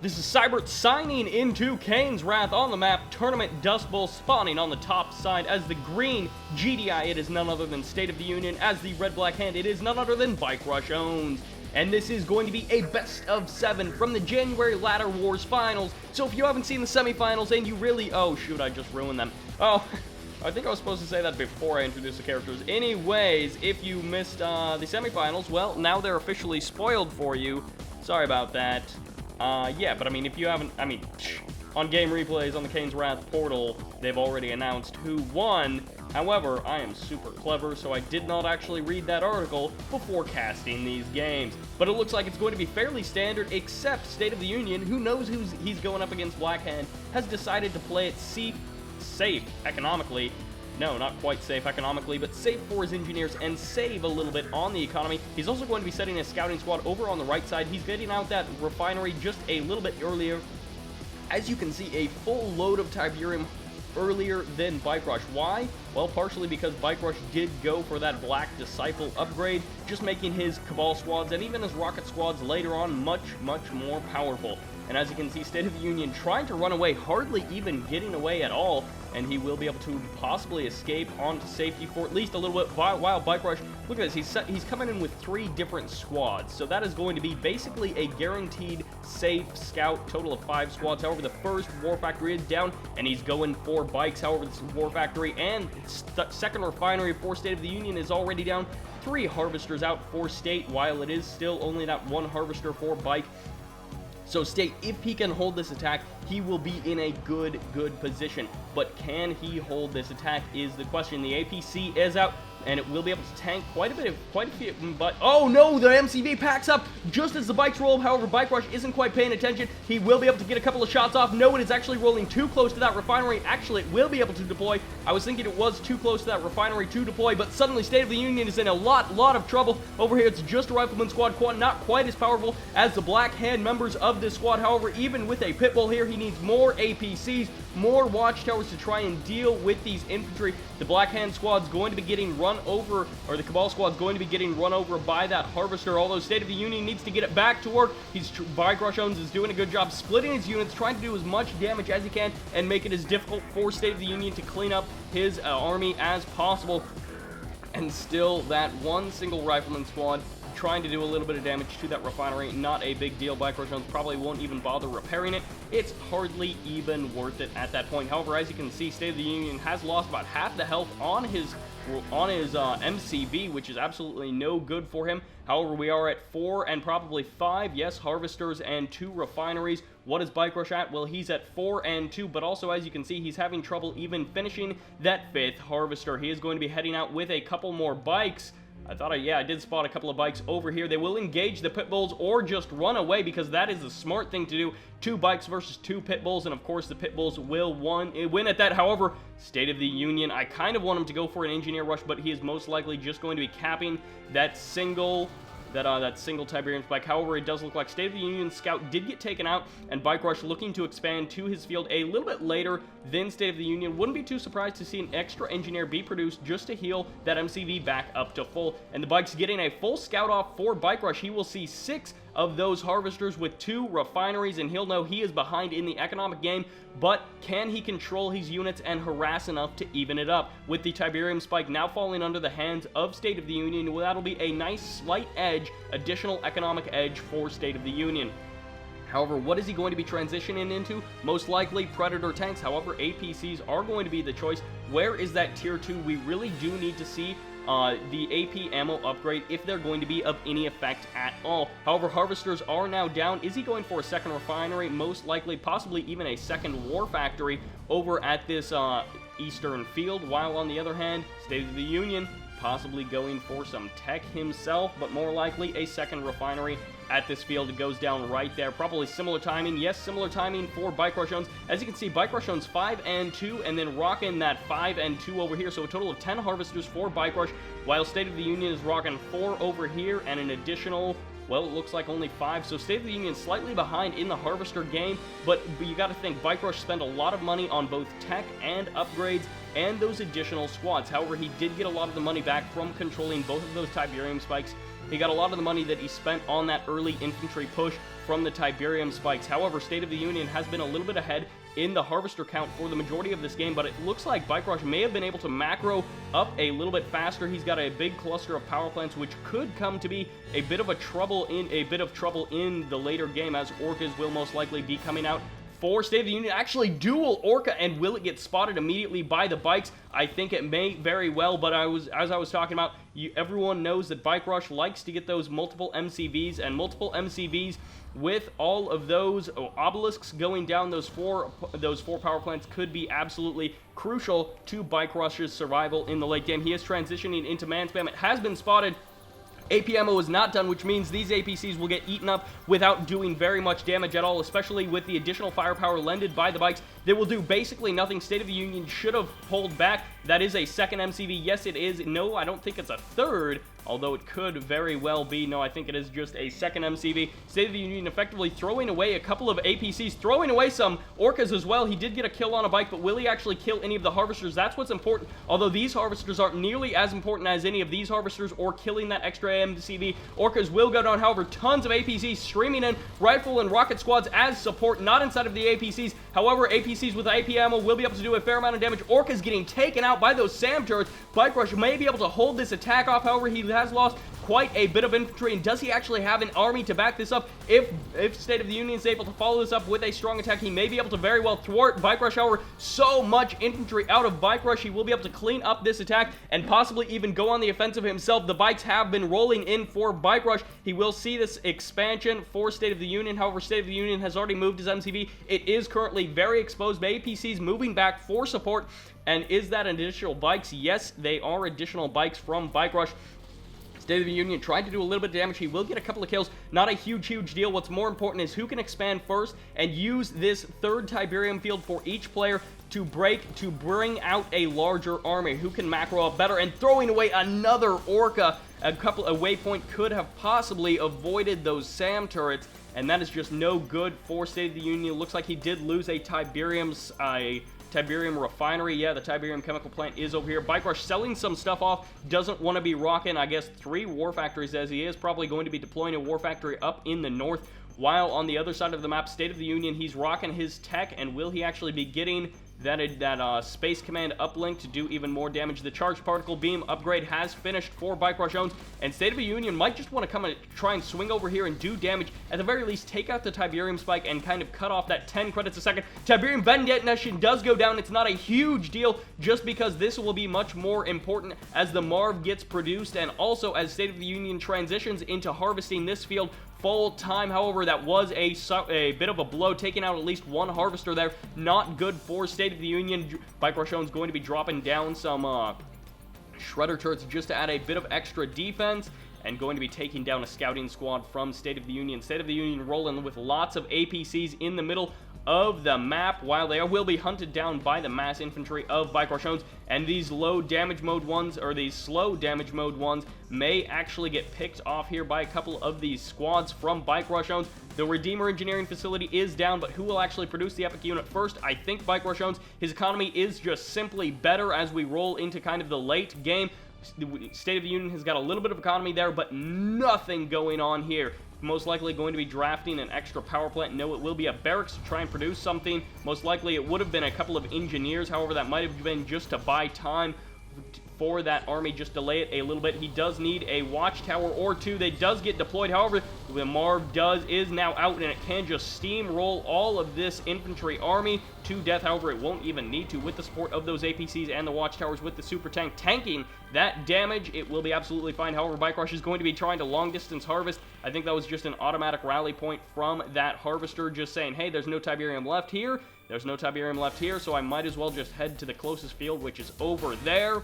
This is Sybert signing into Kane's Wrath on the map, Tournament Dustbowl spawning on the top side as the green GDI. It is none other than State of the Union. As the red black hand, it is none other than Bike-RUsh+ownz. And this is going to be a best of 7 from the January Ladder Wars Finals. So if you haven't seen the semifinals and you really... Oh, shoot, I just ruined them. Oh, I think I was supposed to say that before I introduced the characters. Anyways, if you missed the semifinals, well, now they're officially spoiled for you. Sorry about that. Yeah, but I mean, if you haven't, on game replays on the Kane's Wrath portal, they've already announced who won. However, I am super clever, so I did not actually read that article before casting these games. But it looks like it's going to be fairly standard, except State of the Union, who knows who he's going up against Blackhand, has decided to play it safe economically. No, not quite safe economically, but safe for his engineers and save a little bit on the economy. He's also going to be setting a scouting squad over on the right side. He's getting out that refinery just a little bit earlier. As you can see, a full load of Tiberium earlier than Bike-RUsh. Why? Well, partially because Bike-RUsh did go for that Black Disciple upgrade, just making his Cabal squads and even his Rocket squads later on much more powerful. And as you can see, State of the Union trying to run away, hardly even getting away at all, and he will be able to possibly escape onto safety for at least a little bit while Bike-RUsh, look at this, he's coming in with 3 different squads, so that is going to be basically a guaranteed safe scout, total of 5 squads. However, the first War Factory is down, and he's going for bikes. However, this War Factory and second refinery for State of the Union is already down. 3 harvesters out for State, while it is still only that 1 harvester for bike. So State, if he can hold this attack, he will be in a good position. But can he hold this attack is the question. The APC is out, and it will be able to tank quite a few, but oh no, the MCV packs up just as the bikes roll. However, Bike-RUsh isn't quite paying attention. He will be able to get a couple of shots off. No, it is actually rolling too close to that refinery. Actually, it will be able to deploy. I was thinking it was too close to that refinery to deploy, but suddenly State of the Union is in a lot of trouble. Over here, it's just a Rifleman squad, not quite as powerful as the Black Hand members of this squad. However, even with a Pitbull here, he needs more APCs, more watchtowers to try and deal with these infantry. The Black Hand squad's going to be getting run over, or the Cabal squad's going to be getting run over by that harvester, although State of the Union needs to get it back to work. Bike-RUsh+ownz is doing a good job splitting his units, trying to do as much damage as he can and make it as difficult for State of the Union to clean up his army as possible. And still, that one single Rifleman squad trying to do a little bit of damage to that refinery. Not a big deal. Bike-RUsh+ownz probably won't even bother repairing it. It's hardly even worth it at that point. However, as you can see, State of the Union has lost about half the health on his MCV, which is absolutely no good for him. However, we are at 4 and probably 5, yes, harvesters and 2 refineries. What is Bike-RUsh at? Well, he's at 4 and 2, but also, as you can see, he's having trouble even finishing that 5th harvester. He is going to be heading out with a couple more bikes. I did spot a couple of bikes over here. They will engage the pit bulls or just run away, because that is the smart thing to do. 2 bikes versus 2 pit bulls, and of course the pit bulls will win at that. However, State of the Union, I kind of want him to go for an engineer rush, but he is most likely just going to be capping that single Tiberium spike. However, it does look like State of the Union scout did get taken out, and Bike-RUsh looking to expand to his field a little bit later than State of the Union. Wouldn't be too surprised to see an extra engineer be produced just to heal that MCV back up to full. And the bike's getting a full scout off for Bike-RUsh. He will see 6 of those harvesters with 2 refineries, and he'll know he is behind in the economic game, but can he control his units and harass enough to even it up? With the Tiberium spike now falling under the hands of State of the Union, well, that'll be a nice slight edge, additional economic edge for State of the Union. However, what is he going to be transitioning into? Most likely Predator tanks. However, APCs are going to be the choice. Where is that tier 2? We really do need to see the AP ammo upgrade if they're going to be of any effect at all. However, harvesters are now down. Is he going for a second refinery? Most likely, possibly even a second war factory over at this eastern field, while on the other hand, State of the Union possibly going for some tech himself, but more likely a second refinery at this field. It goes down right there. Probably similar timing. Yes, similar timing for Bike-RUsh+ownz. As you can see, Bike-RUsh+ownz 5 and 2, and then rocking that 5 and 2 over here. So a total of 10 harvesters for Bike-RUsh, while State of the Union is rocking 4 over here and an additional, well, it looks like only 5. So State of the Union slightly behind in the harvester game, but you got to think Bike-RUsh spent a lot of money on both tech and upgrades and those additional squads. However, he did get a lot of the money back from controlling both of those Tiberium spikes He got a lot of the money that he spent on that early infantry push from the Tiberium spikes. However, State of the Union has been a little bit ahead in the harvester count for the majority of this game, but it looks like Bike-RUsh may have been able to macro up a little bit faster. He's got a big cluster of power plants, which could come to be a bit of trouble in the later game, as Orcas will most likely be coming out for State of the Union. Actually, dual Orca, and will it get spotted immediately by the bikes? I think it may very well, but as I was talking about, everyone knows that Bike-RUsh likes to get those multiple MCVs, and multiple MCVs with all of those obelisks going down those four power plants could be absolutely crucial to Bike-RUsh's survival in the late game. He is transitioning into man spam. It has been spotted. AP ammo is not done, which means these APCs will get eaten up without doing very much damage at all, especially with the additional firepower lended by the bikes. They will do basically nothing. State of the Union should have pulled back. That is a second MCV. Yes, it is. No, I don't think it's a third, although it could very well be. No, I think it is just a second MCV. State of the Union effectively throwing away a couple of APCs, throwing away some Orcas as well. He did get a kill on a bike, but will he actually kill any of the harvesters? That's what's important, although these harvesters aren't nearly as important as any of these harvesters or killing that extra MCV. Orcas will go down, however, tons of APCs streaming in, rifle and rocket squads as support, not inside of the APCs. However, APCs with AP ammo will be able to do a fair amount of damage. Orcas getting taken out by those SAM turrets. Bike-RUsh may be able to hold this attack off, however, he has lost quite a bit of infantry, and does he actually have an army to back this up? If State of the Union is able to follow this up with a strong attack, he may be able to very well thwart Bike-RUsh. However, so much infantry out of Bike-RUsh, he will be able to clean up this attack and possibly even go on the offensive himself. The bikes have been rolling in for Bike-RUsh. He will see this expansion for State of the Union. However, State of the Union has already moved his MCV. It is currently very exposed. APCs moving back for support. And is that additional bikes? Yes, they are additional bikes from Bike-RUsh. State of the Union tried to do a little bit of damage. He will get a couple of kills. Not a huge deal. What's more important is who can expand first and use this third Tiberium field for each player to bring out a larger army. Who can macro up better? And throwing away another Orca. A waypoint could have possibly avoided those SAM turrets, and that is just no good for State of the Union. It looks like he did lose a Tiberium refinery. Yeah, the Tiberium chemical plant is over here. Bike-RUsh selling some stuff off. Doesn't want to be rocking, I guess, 3 war factories, as he is probably going to be deploying a war factory up in the north. While on the other side of the map, State of the Union, he's rocking his tech, and will he actually be getting that Space Command uplink to do even more damage? The Charged Particle Beam upgrade has finished for Bike-RUsh+ownz, and State of the Union might just want to come and try and swing over here and do damage. At the very least, take out the Tiberium spike and kind of cut off that 10 credits a second. Tiberium Vent detonation does go down. It's not a huge deal, just because this will be much more important as the Marv gets produced, and also as State of the Union transitions into harvesting this field full time. However, that was a bit of a blow, taking out at least one harvester there. Not good for State of the Union. Bike-RUsh+ownz going to be dropping down some shredder turrets just to add a bit of extra defense, and going to be taking down a scouting squad from State of the Union. State of the Union rolling with lots of APCs in the middle of the map, while they will be hunted down by the mass infantry of Bike-RUsh+ownz, and these low damage mode ones, or these slow damage mode ones, may actually get picked off here by a couple of these squads from Bike-RUsh+ownz. The Redeemer Engineering Facility is down, but who will actually produce the Epic Unit first? I think Bike-RUsh+ownz. His economy is just simply better as we roll into kind of the late game. The State of the Union has got a little bit of economy there, but nothing going on here. Most likely going to be drafting an extra power plant. No, it will be a barracks to try and produce something. Most likely it would have been a couple of engineers. However, that might have been just to buy time for that army, just delay it a little bit. He does need a watchtower or two. They does get deployed. However, the Marv is now out, and it can just steamroll all of this infantry army to death. However, it won't even need to with the support of those APCs and the watchtowers with the super tank tanking that damage. It will be absolutely fine. However, Bike-RUsh is going to be trying to long distance harvest. I think that was just an automatic rally point from that harvester, just saying, hey, there's no Tiberium left here. There's no Tiberium left here, so I might as well just head to the closest field, which is over there.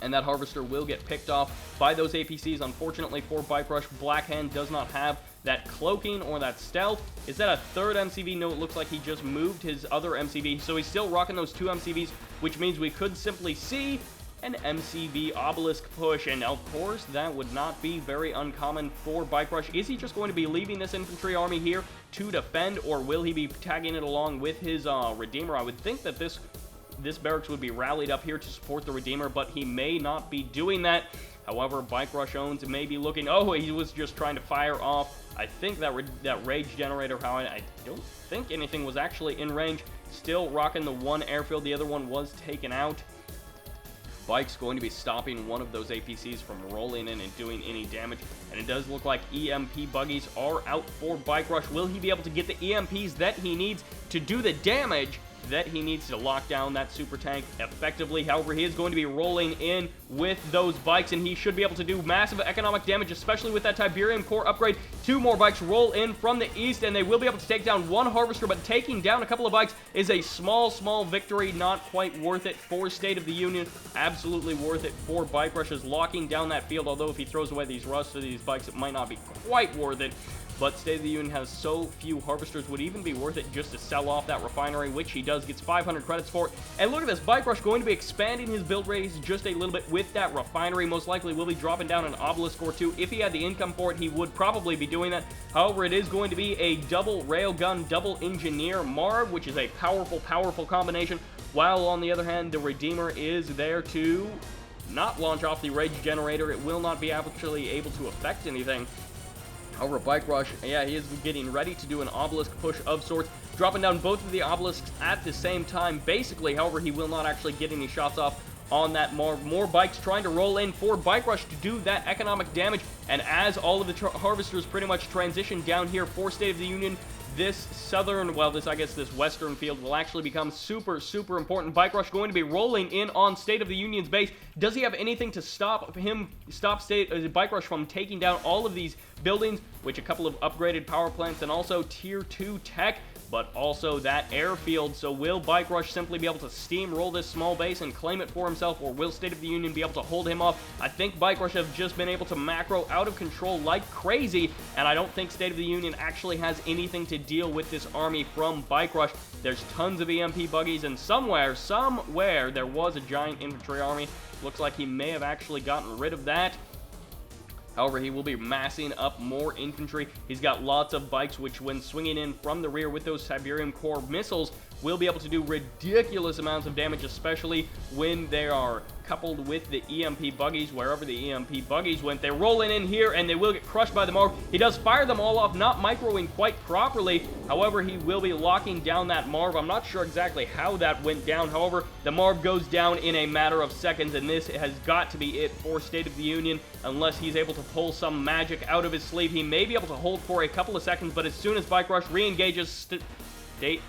And that harvester will get picked off by those APCs. Unfortunately for Bike-RUsh, Blackhand does not have that cloaking or that stealth. Is that a third MCV? No, it looks like he just moved his other MCV. So he's still rocking those 2 MCVs, which means we could simply see an MCV obelisk push. And of course, that would not be very uncommon for Bike-RUsh. Is he just going to be leaving this infantry army here to defend, or will he be tagging it along with his Redeemer? I would think that this barracks would be rallied up here to support the Redeemer, but he may not be doing that. However, Bike-RUsh+ownz may be looking, oh, he was just trying to fire off, I think that rage generator, I don't think anything was actually in range. Still rocking the one airfield, the other one was taken out. Bike's going to be stopping one of those APCs from rolling in and doing any damage, and it does look like EMP buggies are out for Bike-RUsh. Will he be able to get the EMPs that he needs to do the damage that he needs to lock down that super tank effectively? However, he is going to be rolling in with those bikes, and he should be able to do massive economic damage, especially with that Tiberium core upgrade. 2 more bikes roll in from the east, and they will be able to take down 1 harvester, but taking down a couple of bikes is a small victory. Not quite worth it for State of the Union. Absolutely worth it for Bike-RUsh, is locking down that field, although if he throws away these rusts or these bikes, it might not be quite worth it. But State of the Union has so few harvesters, would even be worth it just to sell off that refinery, which he does, gets 500 credits for it. And look at this, Bike-RUsh going to be expanding his build rates just a little bit with that refinery. Most likely will be dropping down an obelisk or 2. If he had the income for it, he would probably be doing that. However, it is going to be a double railgun, double engineer Marv, which is a powerful combination. While on the other hand, the Redeemer is there to not launch off the rage generator. It will not be actually able to affect anything. However, Bike-RUsh, yeah, he is getting ready to do an obelisk push of sorts, dropping down both of the obelisks at the same time, basically. However, he will not actually get any shots off on that Marv. More bikes trying to roll in for Bike-RUsh to do that economic damage, and as all of the harvesters pretty much transition down here for State of the Union, this southern, well, this western field will actually become super important. Bike-RUsh going to be rolling in on State of the Union's base. Does he have anything to stop Bike-RUsh from taking down all of these buildings, which a couple of upgraded power plants and also tier 2 tech, but also that airfield? So will Bike-RUsh simply be able to steamroll this small base and claim it for himself, or will State of the Union be able to hold him off? I think Bike-RUsh has just been able to macro out of control like crazy, and I don't think State of the Union actually has anything to deal with this army from Bike-RUsh. There's tons of EMP buggies, and somewhere there was a giant infantry army. Looks like he may have actually gotten rid of that. However, he will be massing up more infantry. He's got lots of bikes, which when swinging in from the rear with those Tiberium core missiles, will be able to do ridiculous amounts of damage, especially when they are coupled with the EMP buggies. Wherever the EMP buggies went, they're rolling in here, and they will get crushed by the Marv. He does fire them all off, not microing quite properly. However, he will be locking down that Marv. I'm not sure exactly how that went down. However, the Marv goes down in a matter of seconds, and this has got to be it for State of the Union, unless he's able to pull some magic out of his sleeve. He may be able to hold for a couple of seconds, but as soon as Bike-RUsh re-engages, State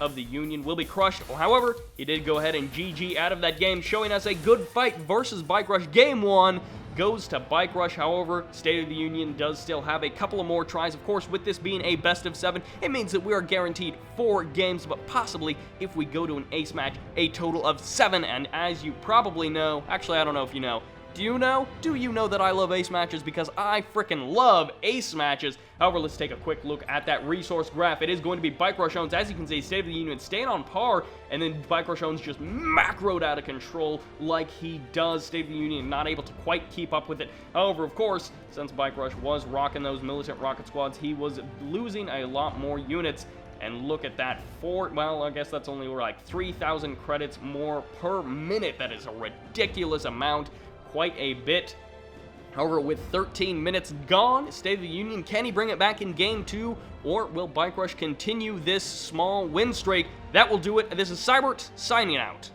of the Union will be crushed. However, he did go ahead and GG out of that game, showing us a good fight versus Bike-RUsh. Game 1 goes to Bike-RUsh. However, State of the Union does still have a couple of more tries. Of course, with this being a best of 7, it means that we are guaranteed 4 games, but possibly, if we go to an ace match, a total of 7. And as you probably know, actually, I don't know if you know, do you know? Do you know that I love ace matches? Because I freaking love ace matches. However, let's take a quick look at that resource graph. It is going to be Bike-RUsh+ownz. As you can see, State of the Union staying on par, and then Bike-RUsh+ownz just macroed out of control like he does. State of the Union not able to quite keep up with it. However, of course, since Bike-RUsh was rocking those militant rocket squads, he was losing a lot more units. And look at that, well, I guess that's only like 3,000 credits more per minute. That is a ridiculous amount. Quite a bit. However, with 13 minutes gone, State of the Union, can he bring it back in Game 2, or will Bike-RUsh continue this small win streak? That will do it. This is Sybert signing out.